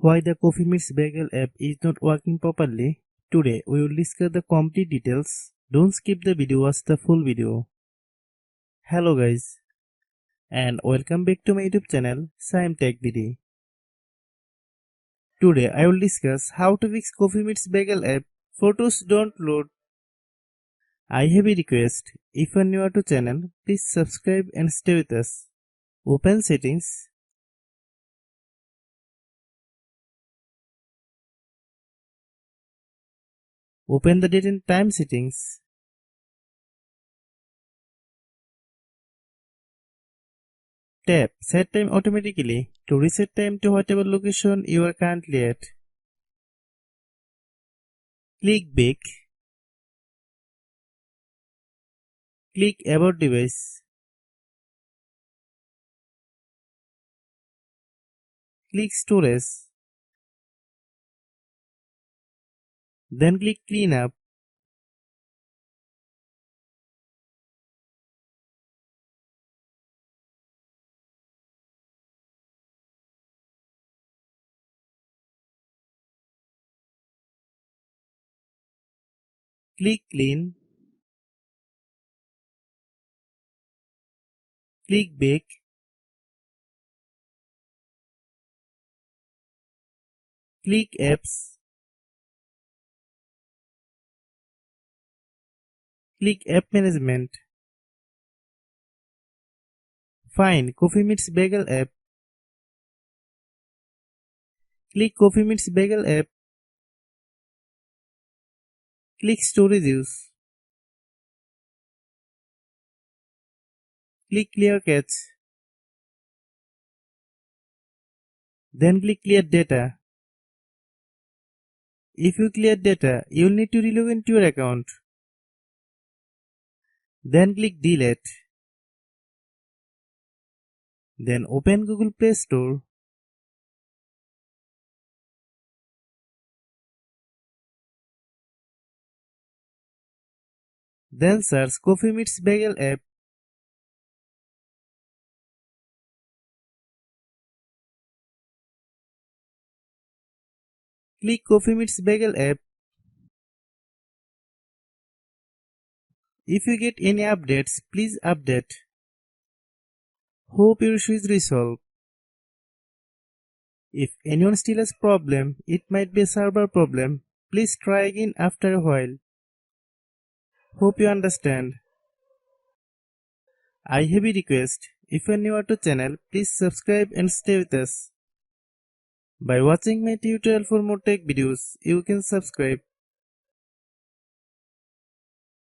why the Coffee Meets Bagel app is not working properly. Today we will discuss the complete details. Don't skip the video, watch the full video. Hello guys and welcome back to my YouTube channel Shaem Tech BD. Today I will discuss how to fix Coffee Meets Bagel app. Photos don't load. I have a request. If you are new to channel, please subscribe and stay with us. Open settings. Open the date and time settings. Tap Set Time automatically to reset time to whatever location you are currently at. Click Back. Click About Device. Click Storage. Then click Clean Up. Click Clean. Click Back. Click Apps. Click App Management. Find Coffee Meets Bagel app. Click Coffee Meets Bagel app. Click Storage Use. Click Clear Cache. Then click Clear Data. If you clear data, you will need to relog into your account. Then click Delete. Then open Google Play Store. Then search Coffee Meets Bagel app. Click Coffee Meets Bagel app. If you get any updates, please update. Hope your issue is resolved. If anyone still has problem, it might be a server problem. Please try again after a while. Hope you understand. I have a request. If you are new to channel, please subscribe and stay with us. By watching my tutorial for more tech videos, you can subscribe.